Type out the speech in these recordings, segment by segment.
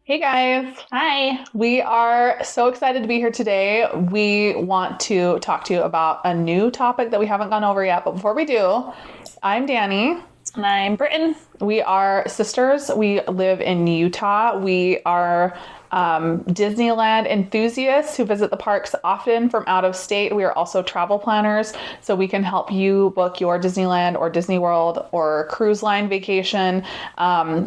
Hey guys. Hi. We are so excited to be here today. We want to talk to you about a new topic that we haven't gone over yet. But before we do, I'm Danny. And I'm Britain. We are sisters. We live in Utah. We are Disneyland enthusiasts who visit the parks often from out of state. We are also travel planners, so we can help you book your Disneyland or Disney World or cruise line vacation.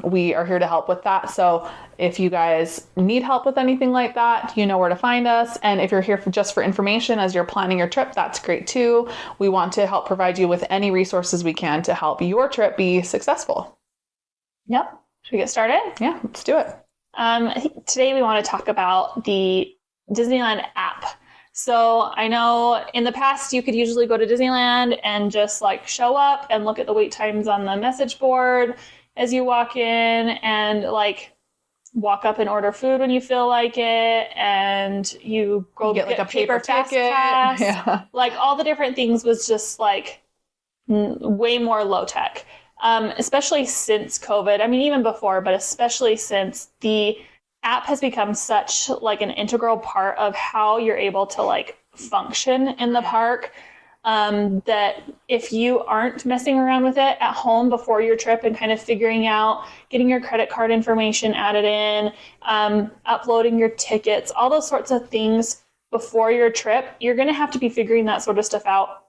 We are here to help with that. So if you guys need help with anything like that, you know where to find us. And if you're here just for information as you're planning your trip, that's great too. We want to help provide you with any resources we can to help your trip be successful. Yep. Should we get started? Yeah, let's do it. I think today we want to talk about the Disneyland app. So I know in the past you could usually go to Disneyland and just like show up and look at the wait times on the message board as you walk in and like walk up and order food when you feel like it, and you go get like a paper fast ticket. pass. Yeah. Like all the different things was just like way more low tech. Especially since COVID. I mean, even before, but especially since the app has become such like an integral part of how you're able to like function in the park. That if you aren't messing around with it at home before your trip and kind of figuring out getting your credit card information added in, uploading your tickets, all those sorts of things before your trip, you're going to have to be figuring that sort of stuff out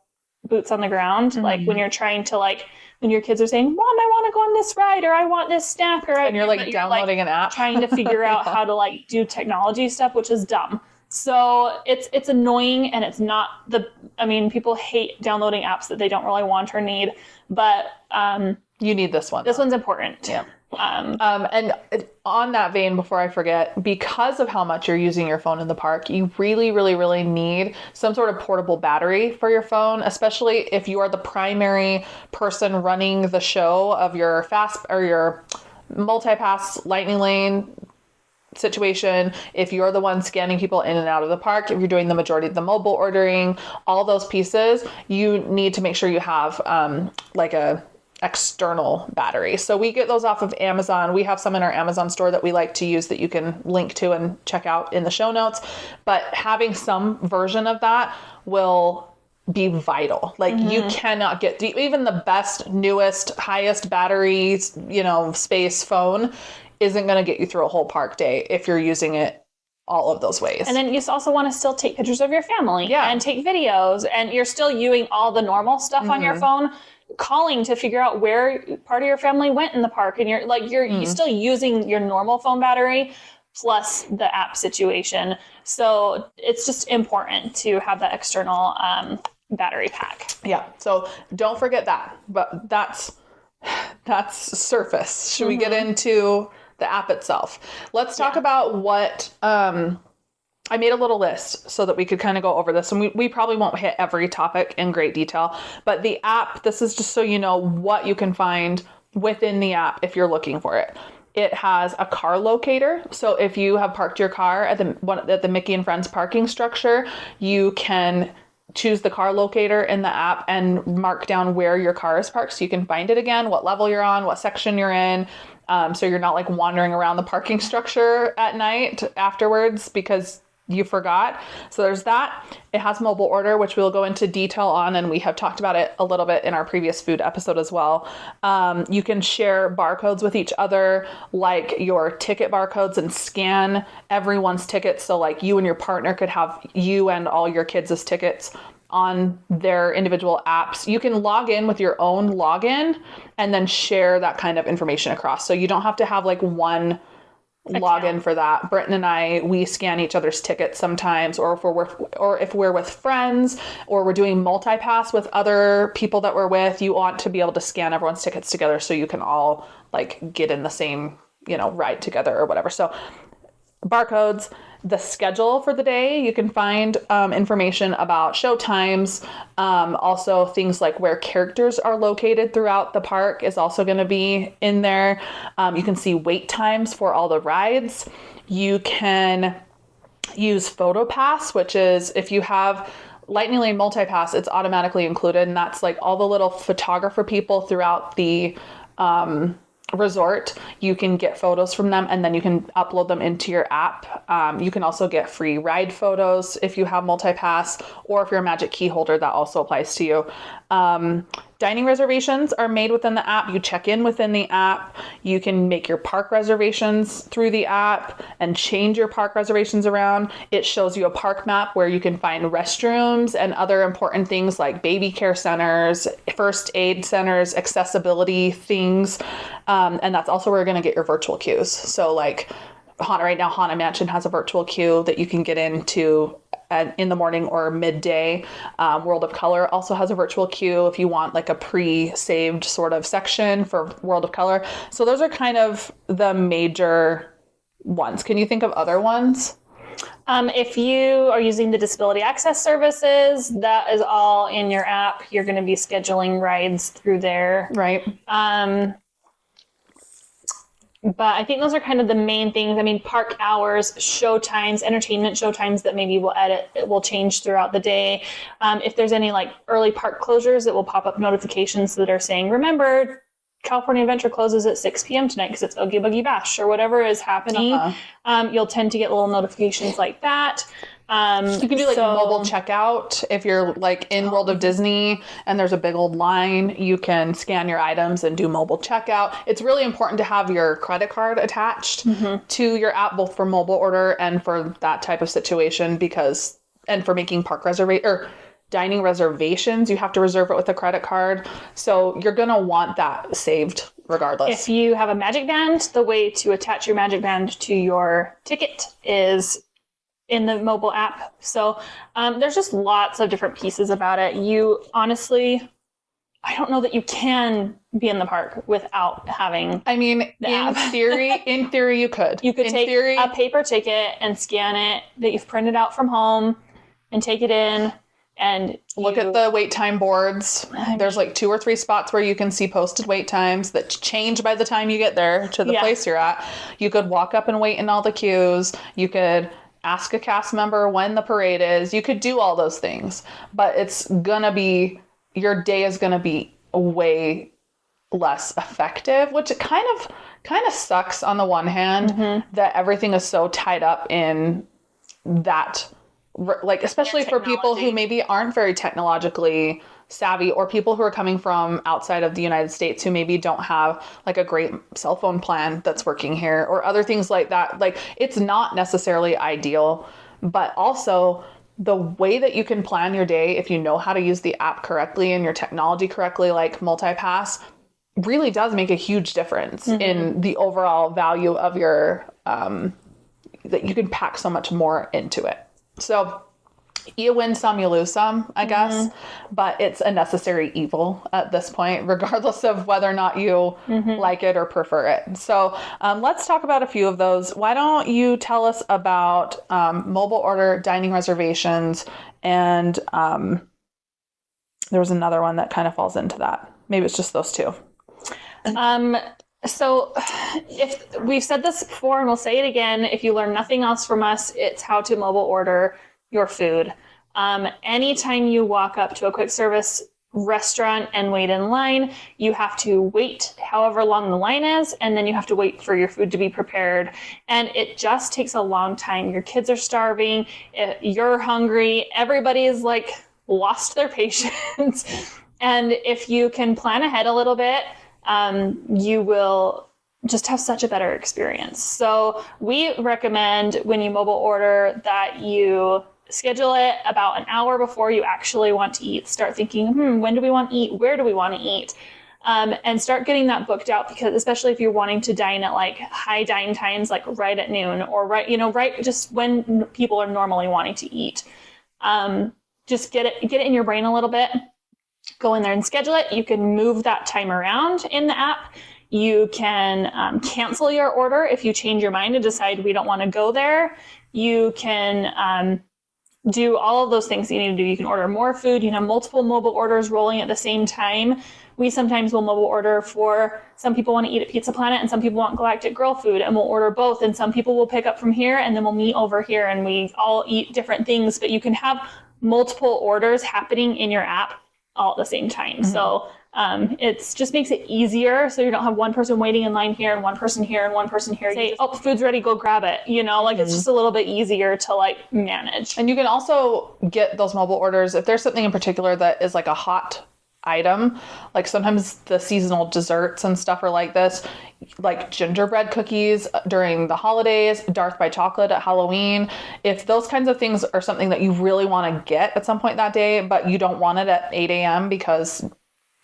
boots on the ground. Mm-hmm. Like when you're trying to when your kids are saying, Mom, I want to go on this ride, or I want this snack, or and you're like downloading an app trying to figure out how to like do technology stuff, which is dumb. So it's annoying, and it's not people hate downloading apps that they don't really want or need, but you need this one. This one's important. Yeah. And on that vein, before I forget, because of how much you're using your phone in the park, you really, really, really need some sort of portable battery for your phone, especially if you are the primary person running the show of your fast or your multi-pass lightning lane situation. If you're the one scanning people in and out of the park, if you're doing the majority of the mobile ordering, all those pieces, you need to make sure you have like a external battery. So we get those off of Amazon. We have some in our Amazon store that we like to use that you can link to and check out in the show notes. But having some version of that will be vital. Like you cannot get even the best, newest, highest battery, space phone isn't going to get you through a whole park day if you're using it all of those ways. And then you also want to still take pictures of your family and take videos, and you're still using all the normal stuff on your phone, calling to figure out where part of your family went in the park, and you're still using your normal phone battery plus the app situation. So it's just important to have that external battery pack. Yeah. So don't forget that. But that's surface. Should we get into the app itself? Let's talk about what I made a little list so that we could kind of go over this, and we probably won't hit every topic in great detail, but the app, this is just so you know what you can find within the app if you're looking for it. It has a car locator. So if you have parked your car at the Mickey and Friends parking structure, you can choose the car locator in the app and mark down where your car is parked so you can find it again, what level you're on, what section you're in. So you're not like wandering around the parking structure at night afterwards because you forgot. So there's that. It has mobile order, which we'll go into detail on, and we have talked about it a little bit in our previous food episode as well. You can share barcodes with each other, like your ticket barcodes, and scan everyone's tickets. So like you and your partner could have you and all your kids' tickets on their individual apps. You can log in with your own login and then share that kind of information across. So you don't have to have like one login for that. Britton and I, we scan each other's tickets sometimes, or if we're with friends, or we're doing multi-pass with other people that we're with, you want to be able to scan everyone's tickets together so you can all like get in the same, ride together or whatever. So barcodes, the schedule for the day, you can find information about show times. Also things like where characters are located throughout the park is also going to be in there. You can see wait times for all the rides. You can use PhotoPass, which is if you have Lightning Lane Multipass, it's automatically included. And that's like all the little photographer people throughout the resort, you can get photos from them and then you can upload them into your app. You can also get free ride photos if you have multi-pass, or if you're a Magic Key holder, that also applies to you. Dining reservations are made within the app. You check in within the app. You can make your park reservations through the app and change your park reservations around. It shows you a park map where you can find restrooms and other important things like baby care centers, first aid centers, accessibility things. And that's also where you're going to get your virtual queues. So like right now, Haunted Mansion has a virtual queue that you can get into in the morning or midday. World of Color also has a virtual queue if you want like a pre-saved sort of section for World of Color. So those are kind of the major ones. Can you think of other ones? If you are using the disability access services, that is all in your app. You're going to be scheduling rides through there. Right. But I think those are kind of the main things. I mean, park hours, show times, entertainment show times that maybe will change throughout the day. If there's any like early park closures, it will pop up notifications that are saying, remember, California Adventure closes at 6 p.m. tonight because it's Oogie Boogie Bash or whatever is happening. You'll tend to get little notifications like that. You can do like a mobile checkout. If you're like in World of Disney and there's a big old line, you can scan your items and do mobile checkout. It's really important to have your credit card attached to your app, both for mobile order and for that type of situation, and for making park or dining reservations, you have to reserve it with a credit card. So you're going to want that saved regardless. If you have a Magic Band, the way to attach your Magic Band to your ticket is in the mobile app. So there's just lots of different pieces about it. You honestly, I don't know that you can be in the park without having. I mean, in theory, you could. You could take a paper ticket and scan it that you've printed out from home and take it in and look at the wait time boards. There's like 2 or 3 spots where you can see posted wait times that change by the time you get there to the place you're at. You could walk up and wait in all the queues. You could ask a cast member when the parade is. You could do all those things, but your day is gonna be way less effective, which it kind of sucks on the one hand that everything is so tied up in that, like especially for people who maybe aren't very technologically savvy, or people who are coming from outside of the United States who maybe don't have like a great cell phone plan that's working here, or other things like that. Like it's not necessarily ideal, but also the way that you can plan your day, if you know how to use the app correctly and your technology correctly, like multi-pass, really does make a huge difference in the overall value of your, that you can pack so much more into it. So you win some, you lose some, I guess, but it's a necessary evil at this point, regardless of whether or not you like it or prefer it. So let's talk about a few of those. Why don't you tell us about mobile order dining reservations, and there was another one that kind of falls into that. Maybe it's just those two. So if we've said this before and we'll say it again, if you learn nothing else from us, it's how to mobile order your food. Anytime you walk up to a quick service restaurant and wait in line, you have to wait however long the line is, and then you have to wait for your food to be prepared. And it just takes a long time. Your kids are starving, you're hungry, everybody's like lost their patience. And if you can plan ahead a little bit, you will just have such a better experience. So we recommend when you mobile order that you schedule it about an hour before you actually want to eat. Start thinking, when do we want to eat? Where do we want to eat? And start getting that booked out, because especially if you're wanting to dine at like high dine times, like right at noon or right just when people are normally wanting to eat. Just get it in your brain a little bit. Go in there and schedule it. You can move that time around in the app. You can cancel your order if you change your mind and decide we don't want to go there. You can do all of those things that you need to do. You can order more food. You can have multiple mobile orders rolling at the same time. We sometimes will mobile order for some people want to eat at Pizza Planet and some people want Galactic Grill food, and we'll order both. And some people will pick up from here and then we'll meet over here and we all eat different things. But you can have multiple orders happening in your app all at the same time. So It's just makes it easier, so you don't have one person waiting in line here and one person here and one person here. Say, oh, food's ready, go grab it. It's just a little bit easier to like manage. And you can also get those mobile orders if there's something in particular that is like a hot item. Like sometimes the seasonal desserts and stuff are like this, like gingerbread cookies during the holidays, Darth by Chocolate at Halloween. If those kinds of things are something that you really want to get at some point that day, but you don't want it at 8 a.m. because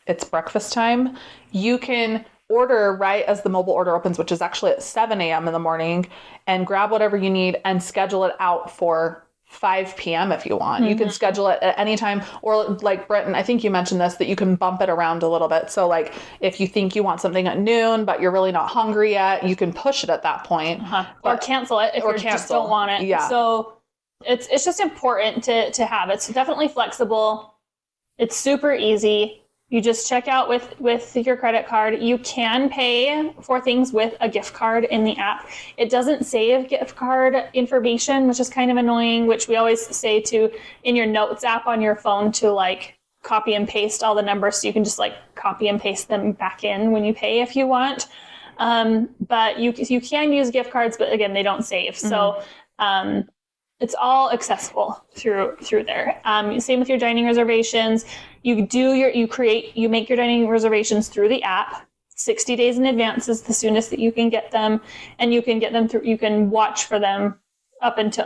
it's breakfast time, you can order right as the mobile order opens, which is actually at 7 a.m. in the morning, and grab whatever you need and schedule it out for 5 p.m. if you want. You can schedule it at any time, or like Brenton, I think you mentioned this, that you can bump it around a little bit. So like if you think you want something at noon, but you're really not hungry yet, you can push it at that point. Or cancel it if you just don't want it. Yeah. So it's just important to have it. It's definitely flexible. It's super easy. You just check out with your credit card. You can pay for things with a gift card in the app. It doesn't save gift card information, which is kind of annoying, which we always say to in your notes app on your phone to like copy and paste all the numbers, so you can just like copy and paste them back in when you pay if you want. But you can use gift cards, but again, they don't save. So it's all accessible through there. Same with your dining reservations. You make your dining reservations through the app. 60 days in advance is the soonest that you can get them, and you can get them through. You can watch for them up until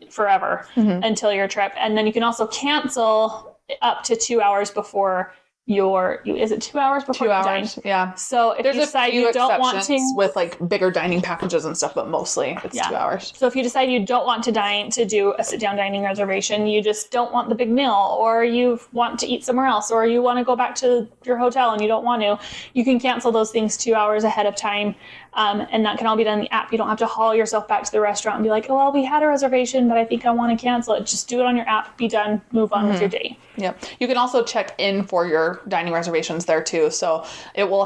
forever until your trip, and then you can also cancel up to 2 hours before is it 2 hours before 2 hours? Yeah. So if there's you decide you don't want to, with like bigger dining packages and stuff, but mostly it's 2 hours. So if you decide you don't want to do a sit down dining reservation, you just don't want the big meal, or you want to eat somewhere else, or you want to go back to your hotel and you don't want to, you can cancel those things 2 hours ahead of time. And that can all be done in the app. You don't have to haul yourself back to the restaurant and be like, oh, well, we had a reservation, but I think I want to cancel it. Just do it on your app, be done, move on with your day. Yeah. You can also check in for your dining reservations there too. So it will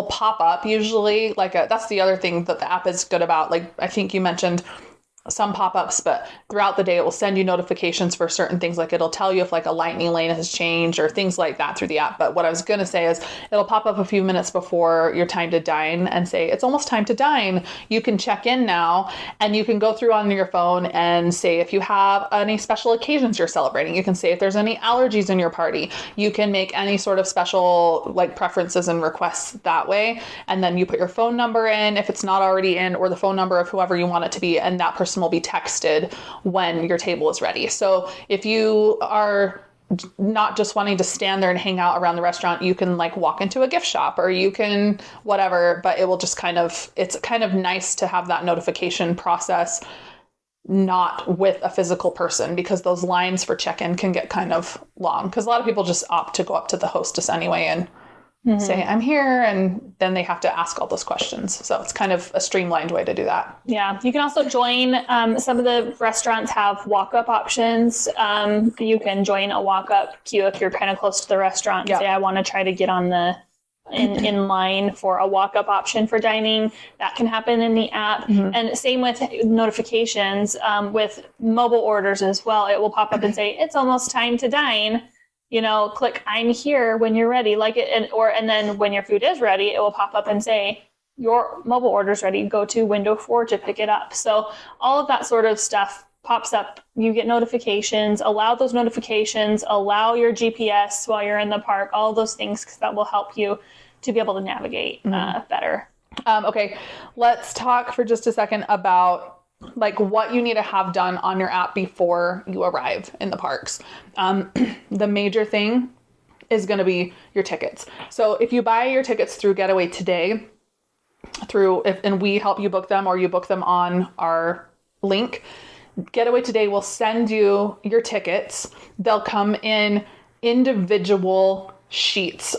pop up usually that's the other thing that the app is good about. Like I think you mentioned some pop-ups, but throughout the day it will send you notifications for certain things. Like it'll tell you if like a lightning lane has changed or things like that through the app. But what I was going to say is it'll pop up a few minutes before your time to dine and say, it's almost time to dine. You can check in now, and you can go through on your phone and say if you have any special occasions you're celebrating. You can say if there's any allergies in your party. You can make any sort of special like preferences and requests that way. And then you put your phone number in if it's not already in, or the phone number of whoever you want it to be, and that person will be texted when your table is ready. So if you are not just wanting to stand there and hang out around the restaurant, you can like walk into a gift shop, or you can whatever, but it will just it's kind of nice to have that notification process not with a physical person, because those lines for check-in can get kind of long, because a lot of people just opt to go up to the hostess anyway and say, I'm here, and then they have to ask all those questions. So it's kind of a streamlined way to do that. Yeah. You can also join, some of the restaurants have walk-up options. You can join a walk-up queue if you're kind of close to the restaurant and say, I want to try to get on in line for a walk-up option for dining. That can happen in the app. And same with notifications, with mobile orders as well. It will pop up and say, it's almost time to dine. Click I'm here when you're ready, and then when your food is ready, it will pop up and say your mobile order's ready. Go to window 4 to pick it up. So all of that sort of stuff pops up. You get notifications, allow those notifications, allow your GPS while you're in the park, all of those things, because that will help you to be able to navigate better. Okay, let's talk for just a second about like what you need to have done on your app before you arrive in the parks. The major thing is going to be your tickets. So if you buy your tickets through Getaway Today, and we help you book them, or you book them on our link, Getaway Today will send you your tickets. They'll come in individual sheets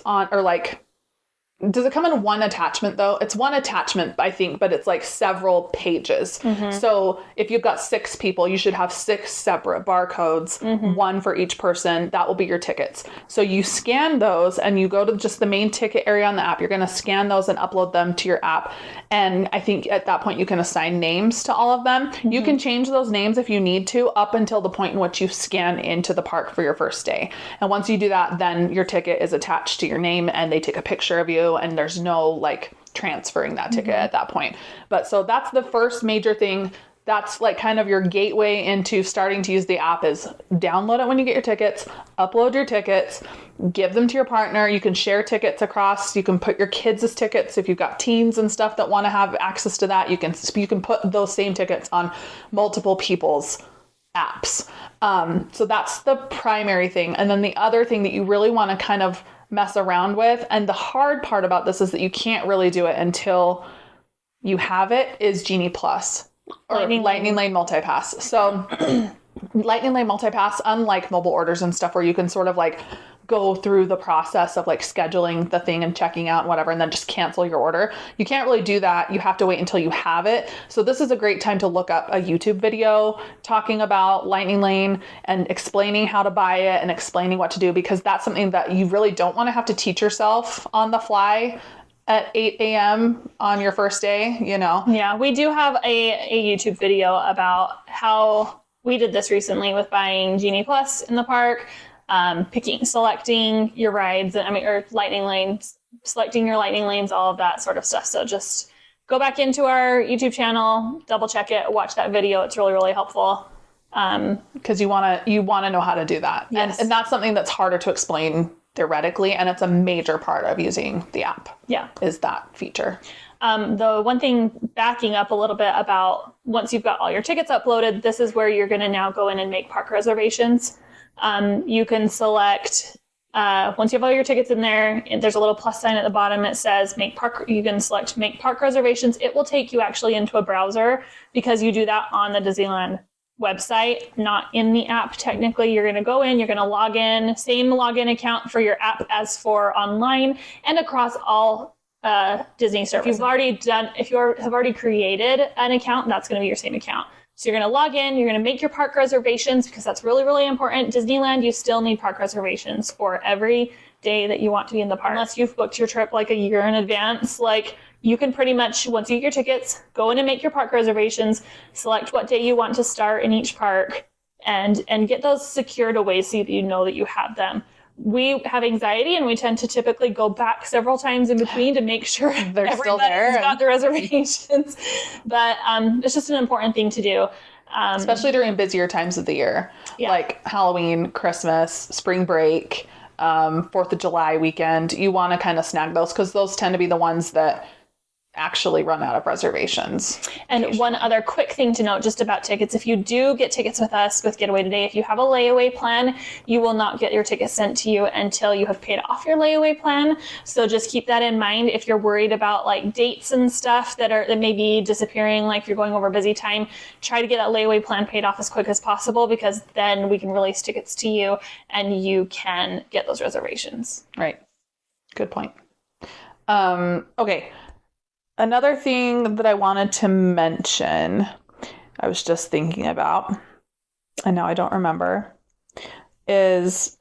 does it come in one attachment though? It's one attachment, I think, but it's like several pages. So if you've got 6 people, you should have 6 separate barcodes, one for each person. That will be your tickets. So you scan those and you go to just the main ticket area on the app. You're going to scan those and upload them to your app. And I think at that point you can assign names to all of them. You can change those names if you need to up until the point in which you scan into the park for your first day. And once you do that, then your ticket is attached to your name and they take a picture of you, and there's no like transferring that ticket at that point. But so that's the first major thing. That's like kind of your gateway into starting to use the app is download it when you get your tickets, upload your tickets, give them to your partner. You can share tickets across. You can put your kids as tickets. If you've got teens and stuff that want to have access to that, you can put those same tickets on multiple people's apps. So that's the primary thing. And then the other thing that you really want to kind of mess around with, and the hard part about this is that you can't really do it until you have it, is Genie Plus or Lightning Lane Multipass. So Lightning Lane Multipass, unlike mobile orders and stuff where you can sort of like go through the process of like scheduling the thing and checking out and whatever, and then just cancel your order. You can't really do that. You have to wait until you have it. So this is a great time to look up a YouTube video talking about Lightning Lane and explaining how to buy it and explaining what to do, because that's something that you really don't want to have to teach yourself on the fly at 8 a.m. on your first day, you know? Yeah, we do have a YouTube video about how we did this recently with buying Genie Plus in the park. Selecting your rides, or lightning lanes, selecting your lightning lanes, all of that sort of stuff. So just go back into our YouTube channel, double check it, watch that video. It's really, really helpful. Because you want to know how to do that. Yes. And that's something that's harder to explain theoretically. And it's a major part of using the app. Yeah. Is that feature. The one thing, backing up a little bit, about once you've got all your tickets uploaded, this is where you're going to now go in and make park reservations. You can select, once you have all your tickets in there, there's a little plus sign at the bottom. It says you can select make park reservations. It will take you actually into a browser, because you do that on the Disneyland website, not in the app. Technically, you're going to go in, you're going to log in, same login account for your app as for online and across all Disney services. If you have already created an account, that's going to be your same account. So you're going to log in, you're going to make your park reservations, because that's really, really important. Disneyland, you still need park reservations for every day that you want to be in the park. Unless you've booked your trip like a year in advance, like you can pretty much, once you get your tickets, go in and make your park reservations, select what day you want to start in each park, and get those secured away so that you know that you have them. We have anxiety, and we tend to typically go back several times in between to make sure They're still there. everybody's got the reservations. But it's just an important thing to do. Especially during busier times of the year, like Halloween, Christmas, spring break, 4th of July weekend. You want to kind of snag those, because those tend to be the ones that actually run out of reservations. And one other quick thing to note just about tickets: if you do get tickets with us with Getaway Today, if you have a layaway plan, you will not get your tickets sent to you until you have paid off your layaway plan. So just keep that in mind. If you're worried about like dates and stuff that may be disappearing, like if you're going over busy time, try to get that layaway plan paid off as quick as possible, because then we can release tickets to you and you can get those reservations. Right. Good point. Okay. Another thing that I wanted to mention, I was just thinking about, and now I don't remember, is,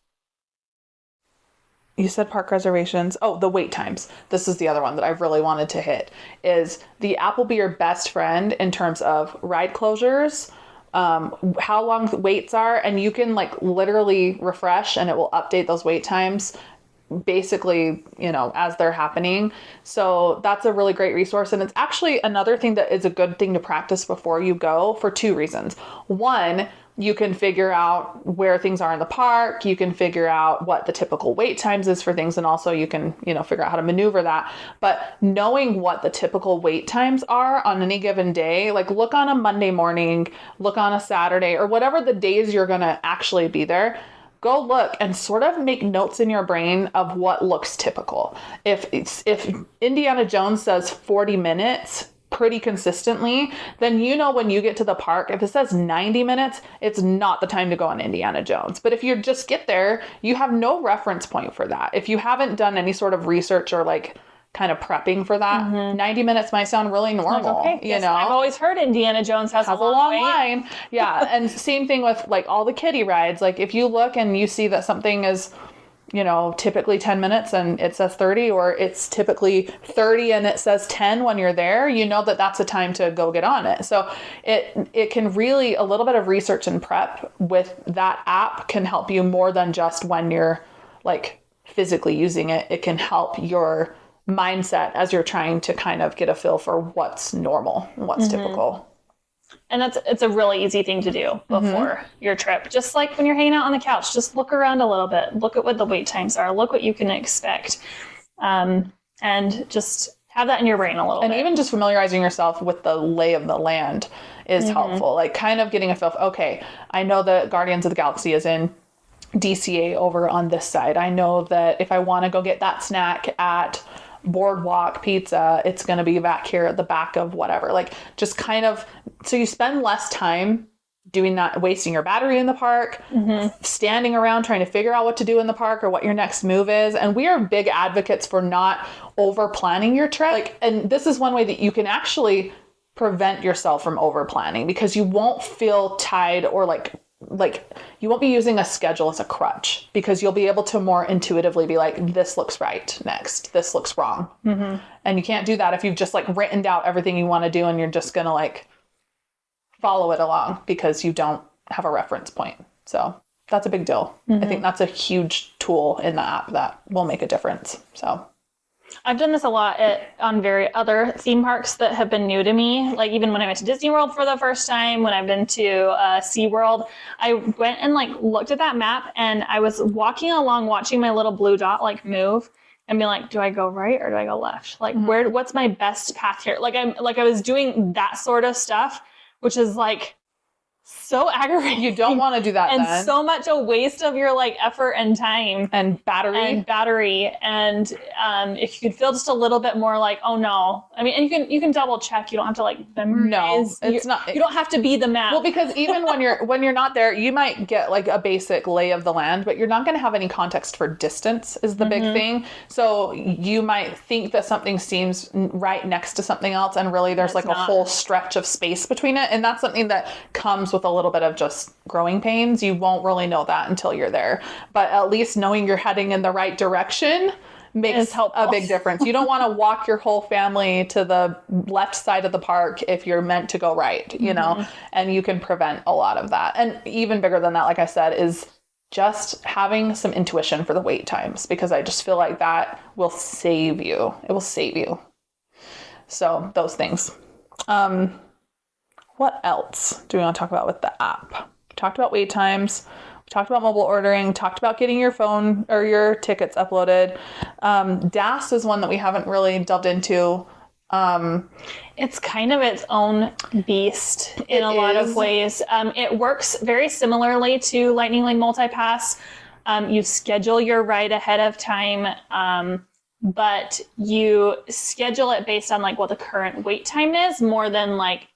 you said park reservations. Oh, the wait times. This is the other one that I really wanted to hit, is the app will be your best friend in terms of ride closures, how long the waits are, and you can like literally refresh and it will update those wait times basically, as they're happening. So that's a really great resource. And it's actually another thing that is a good thing to practice before you go, for 2 reasons. One, you can figure out where things are in the park. You can figure out what the typical wait times is for things. And also you can, figure out how to maneuver that. But knowing what the typical wait times are on any given day, like look on a Monday morning, look on a Saturday, or whatever the days you're going to actually be there, go look and sort of make notes in your brain of what looks typical. If Indiana Jones says 40 minutes pretty consistently, then when you get to the park, if it says 90 minutes, it's not the time to go on Indiana Jones. But if you just get there, you have no reference point for that. If you haven't done any sort of research or like kind of prepping for that. 90 minutes might sound really normal, you know. I've always heard Indiana Jones has a long line. Yeah. And same thing with like all the kiddie rides. Like if you look and you see that something is, you know, typically 10 minutes and it says 30, or it's typically 30 and it says 10 when you're there, you know that that's a time to go get on it. So it can really, a little bit of research and prep with that app can help you more than just when you're like physically using it. It can help your mindset as you're trying to kind of get a feel for what's normal and what's typical. And it's a really easy thing to do before your trip. Just like when you're hanging out on the couch, just look around a little bit. Look at what the wait times are. Look what you can expect. And just have that in your brain a little bit. And even just familiarizing yourself with the lay of the land is helpful. Like kind of getting a feel, okay, I know that Guardians of the Galaxy is in DCA over on this side. I know that if I want to go get that snack at Boardwalk Pizza, it's going to be back here at the back of whatever. Like just kind of, so you spend less time doing that, wasting your battery in the park, standing around trying to figure out what to do in the park or what your next move is. And we are big advocates for not over planning your trip. Like, and this is one way that you can actually prevent yourself from over planning, because you won't feel tied or like you won't be using a schedule as a crutch, because you'll be able to more intuitively be like, this looks right next, this looks wrong. And you can't do that if you've just like written out everything you want to do and you're just going to like follow it along because you don't have a reference point. So that's a big deal. I think that's a huge tool in the app that will make a difference. So I've done this a lot on other theme parks that have been new to me. Like even when I went to Disney World for the first time, when I've been to SeaWorld, I went and like looked at that map and I was walking along, watching my little blue dot like move and be like, do I go right or do I go left? Like what's my best path here? Like I was doing that sort of stuff, which is like so aggravating. you don't want to do that and then. so much a waste of your like effort and time and battery. And if you could feel just a little bit more like, oh no, I mean, and you can double check. You don't have to like memorize. No, it's not. You don't have to be the map. Well, because even when you're not there, you might get like a basic lay of the land, but you're not going to have any context for distance is the big thing. So you might think that something seems right next to something else, and really there's like a whole stretch of space between it. And that's something that comes with a little bit of just growing pains. You won't really know that until you're there. But at least knowing you're heading in the right direction makes a big difference. You don't want to walk your whole family to the left side of the park if you're meant to go right, you know, and you can prevent a lot of that. And even bigger than that, like I said, is just having some intuition for the wait times, because I just feel like that will save you. It will save you. So those things. What else do we want to talk about with the app? We talked about wait times. We talked about mobile ordering. Talked about getting your phone or your tickets uploaded. DAS is one that we haven't really delved into. It's kind of its own beast in a lot of ways. It works very similarly to Lightning Lane Multipass. You schedule your ride ahead of time, but you schedule it based on like what the current wait time is, more than like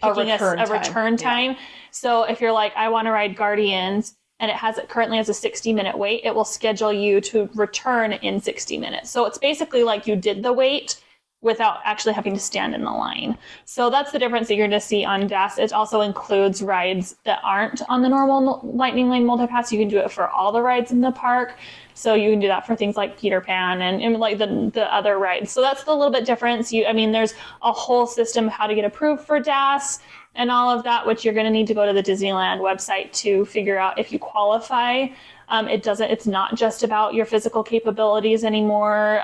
picking a return time. Yeah. So if you're like, I want to ride Guardians and it currently has a 60-minute wait, it will schedule you to return in 60 minutes. So it's basically like you did the wait without actually having to stand in the line. So that's the difference that you're going to see on DAS. It also includes rides that aren't on the normal Lightning Lane Multipass. You can do it for all the rides in the park. So you can do that for things like Peter Pan and like the other rides. So that's the little bit difference. There's a whole system of how to get approved for DAS and all of that, which you're going to need to go to the Disneyland website to figure out if you qualify. It's not just about your physical capabilities anymore.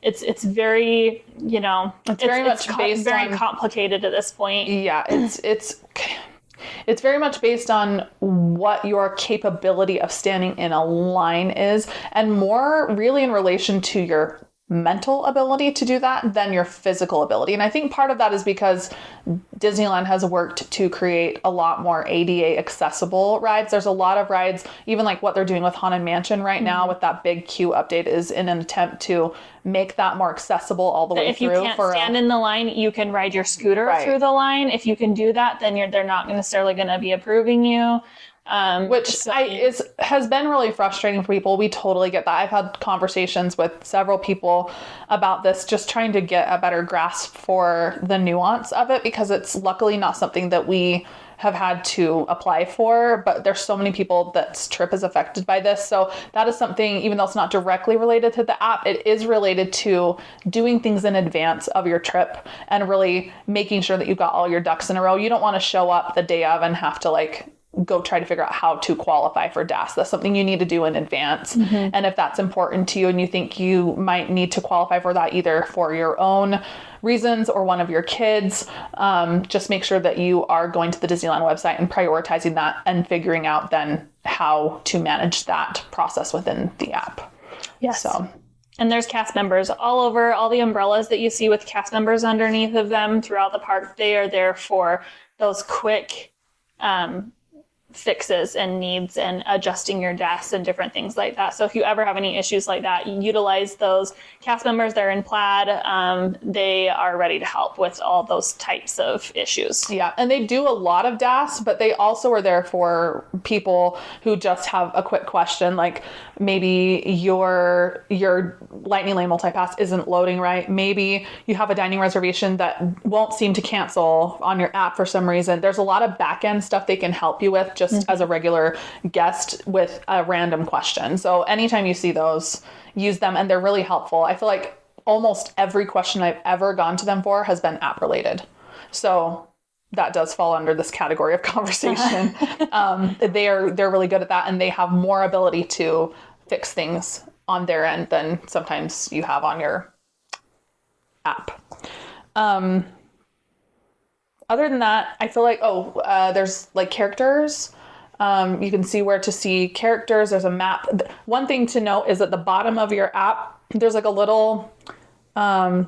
It's very, it's very much very complicated at this point. Yeah, it's very much based on what your capability of standing in a line is, and more really in relation to your mental ability to do that than your physical ability. And I think part of that is because Disneyland has worked to create a lot more ADA accessible rides. There's a lot of rides, even like what they're doing with Haunted Mansion right now with that big queue update, is in an attempt to make that more accessible all the way through. If you can't stand in the line, you can ride your scooter through the line. If you can do that, then they're not necessarily going to be approving you. Which has been really frustrating for people. We totally get that. I've had conversations with several people about this, just trying to get a better grasp for the nuance of it, because it's luckily not something that we have had to apply for, but there's so many people that's trip is affected by this. So that is something, even though it's not directly related to the app, it is related to doing things in advance of your trip and really making sure that you've got all your ducks in a row. You don't want to show up the day of and have to like go try to figure out how to qualify for DAS. That's something you need to do in advance. And if that's important to you and you think you might need to qualify for that either for your own reasons or one of your kids, just make sure that you are going to the Disneyland website and prioritizing that and figuring out then how to manage that process within the app. Yes. So. And there's cast members all over. All the umbrellas that you see with cast members underneath of them throughout the park, they are there for those quick fixes and needs and adjusting your DAS and different things like that. So if you ever have any issues like that, you utilize those cast members. They're in plaid. They are ready to help with all those types of issues. Yeah, and they do a lot of DAS, but they also are there for people who just have a quick question, like maybe your Lightning Lane multipass isn't loading right. Maybe you have a dining reservation that won't seem to cancel on your app for some reason. There's a lot of back-end stuff they can help you with just as a regular guest with a random question. So anytime you see those, use them, and they're really helpful. I feel like almost every question I've ever gone to them for has been app related. So that does fall under this category of conversation. They're really good at that, and they have more ability to fix things on their end than sometimes you have on your app. Other than that, I feel like, there's like characters. You can see where to see characters. There's a map. One thing to note is at the bottom of your app, there's like a little, at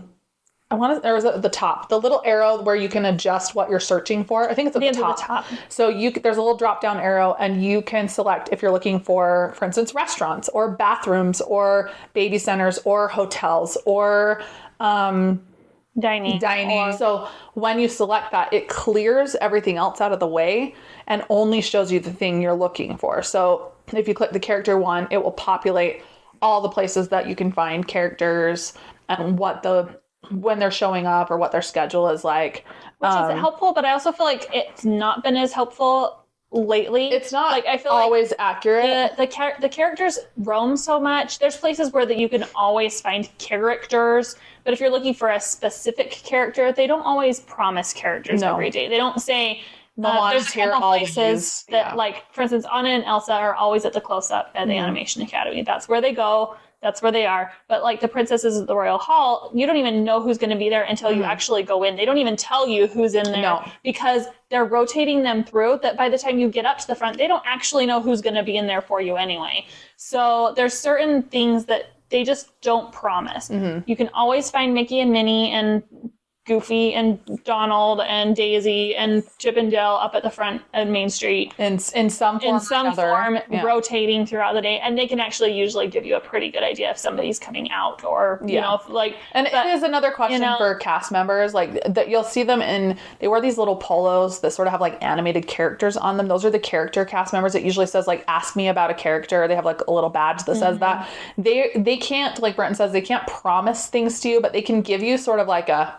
the top, the little arrow where you can adjust what you're searching for. I think it's at the top. So there's a little drop down arrow, and you can select if you're looking for instance, restaurants or bathrooms or baby centers or hotels or, dining. So when you select that, it clears everything else out of the way and only shows you the thing you're looking for. So if you click the character one, it will populate all the places that you can find characters and when they're showing up or what their schedule is like. Which is helpful, but I also feel like it's not been as helpful lately. It's not like I feel always accurate. The characters roam so much. There's places where that you can always find characters, but if you're looking for a specific character, they don't always promise characters every day. They don't say there's here all places that, like, for instance, Anna and Elsa are always at the close-up at the Animation Academy. That's where they go. That's where they are. But like the princesses at the Royal Hall, you don't even know who's going to be there until you actually go in. They don't even tell you who's in there because they're rotating them through, that by the time you get up to the front, they don't actually know who's going to be in there for you anyway. So there's certain things that they just don't promise. You can always find Mickey and Minnie and Goofy and Donald and Daisy and Chip and Dale up at the front of Main Street in some form rotating throughout the day, and they can actually usually give you a pretty good idea if somebody's coming out or you know, like. And it is another question for cast members, like that you'll see them they wear these little polos that sort of have like animated characters on them. Those are the character cast members. It usually says like ask me about a character. They have like a little badge that says that. They can't, like Brenton says, they can't promise things to you, but they can give you sort of like a,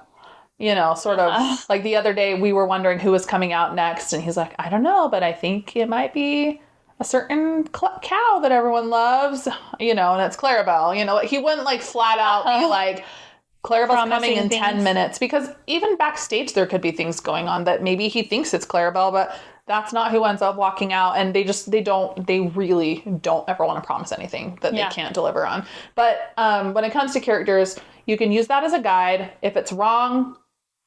you know, sort of like the other day we were wondering who was coming out next, and he's like, I don't know, but I think it might be a certain cow that everyone loves, you know, and it's Clarabelle. You know, he wouldn't like flat out be like, Clarabelle's coming in 10 minutes, because even backstage there could be things going on that maybe he thinks it's Clarabelle, but that's not who ends up walking out. And they really don't ever want to promise anything that they can't deliver on. But when it comes to characters, you can use that as a guide. If it's wrong,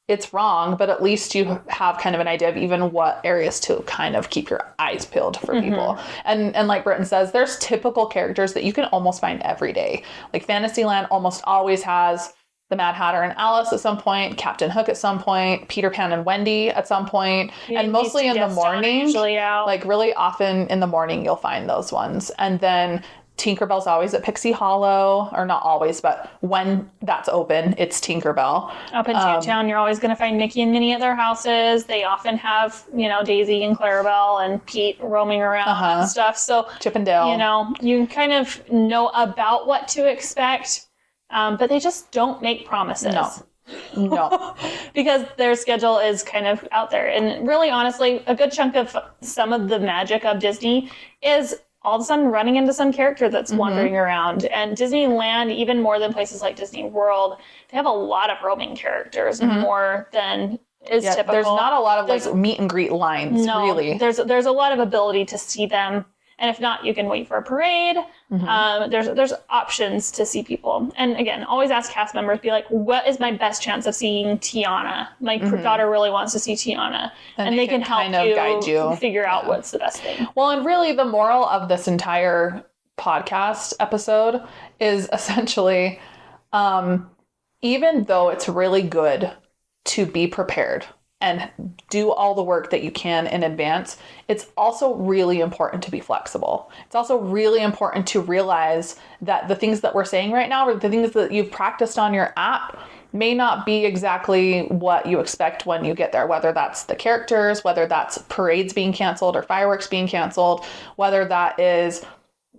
it's wrong, but at least you have kind of an idea of even what areas to kind of keep your eyes peeled for people. And like Britton says, there's typical characters that you can almost find every day. Like Fantasyland almost always has the Mad Hatter and Alice at some point, Captain Hook at some point, Peter Pan and Wendy at some point, and mostly in the morning. Like really often in the morning you'll find those ones. And then Tinkerbell's always at Pixie Hollow, or not always, but when that's open, it's Tinkerbell. Up in Toontown, you're always going to find Mickey and Minnie at their houses. They often have, Daisy and Clarabelle and Pete roaming around and stuff. So, Chip and Dale. You kind of know about what to expect, but they just don't make promises. No. Because their schedule is kind of out there. And really, honestly, a good chunk of some of the magic of Disney is all of a sudden running into some character that's wandering around. And Disneyland, even more than places like Disney World, they have a lot of roaming characters, more than is typical. There's not a lot of like meet and greet lines, really. There's a lot of ability to see them. And if not, you can wait for a parade. There's options to see people. And again, always ask cast members, be like, what is my best chance of seeing Tiana? My daughter really wants to see Tiana. And they can help kind of guide you. Figure out what's the best thing. Well, and really the moral of this entire podcast episode is essentially, even though it's really good to be prepared and do all the work that you can in advance, it's also really important to be flexible. It's also really important to realize that the things that we're saying right now, or the things that you've practiced on your app, may not be exactly what you expect when you get there, whether that's the characters, whether that's parades being canceled or fireworks being canceled, whether that is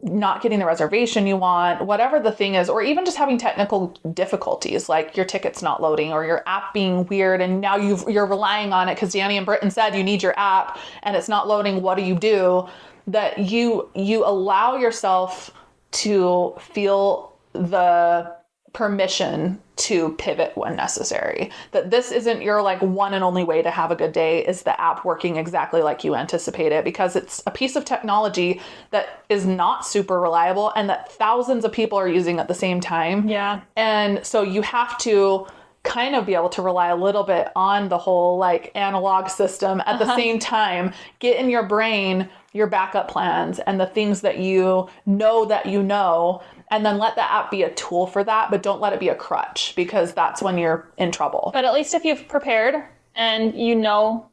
not getting the reservation you want, whatever the thing is, or even just having technical difficulties, like your ticket's not loading or your app being weird, and now you're relying on it because Danny and Britton said you need your app and it's not loading. What do? That you allow yourself to feel the permission to pivot when necessary. That this isn't your like one and only way to have a good day is the app working exactly like you anticipate it, because it's a piece of technology that is not super reliable and that thousands of people are using at the same time. Yeah. And so you have to kind of be able to rely a little bit on the whole like analog system at the same time. Get in your brain your backup plans and the things that you know, and then let the app be a tool for that, but don't let it be a crutch, because that's when you're in trouble. But at least if you've prepared and you know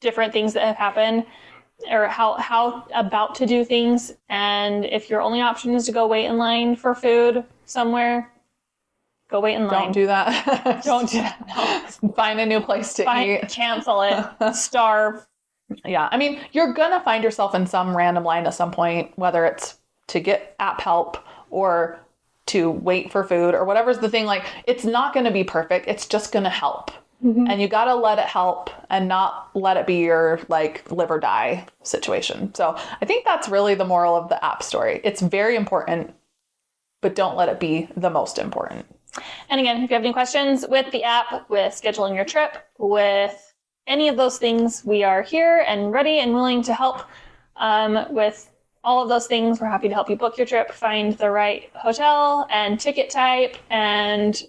different things that have happened or how about to do things, and if your only option is to go wait in line for food somewhere, go wait in line. Don't do that. Don't do that. No. Find a new place to eat. Cancel it. Starve. Yeah. I mean, you're going to find yourself in some random line at some point, whether it's to get app help or to wait for food or whatever's the thing. Like, it's not going to be perfect. It's just going to help. And you got to let it help and not let it be your like live or die situation. So I think that's really the moral of the app story. It's very important, but don't let it be the most important. And again, if you have any questions with the app, with scheduling your trip, with any of those things, we are here and ready and willing to help with all of those things. We're happy to help you book your trip, find the right hotel and ticket type, and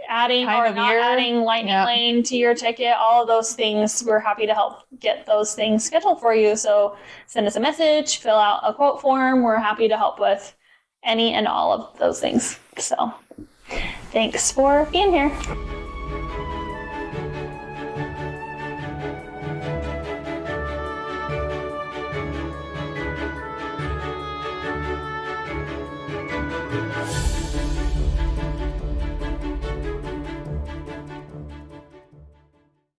adding or not adding lightning lane to your ticket, all of those things. We're happy to help get those things scheduled for you. So send us a message, fill out a quote form. We're happy to help with any and all of those things. So thanks for being here.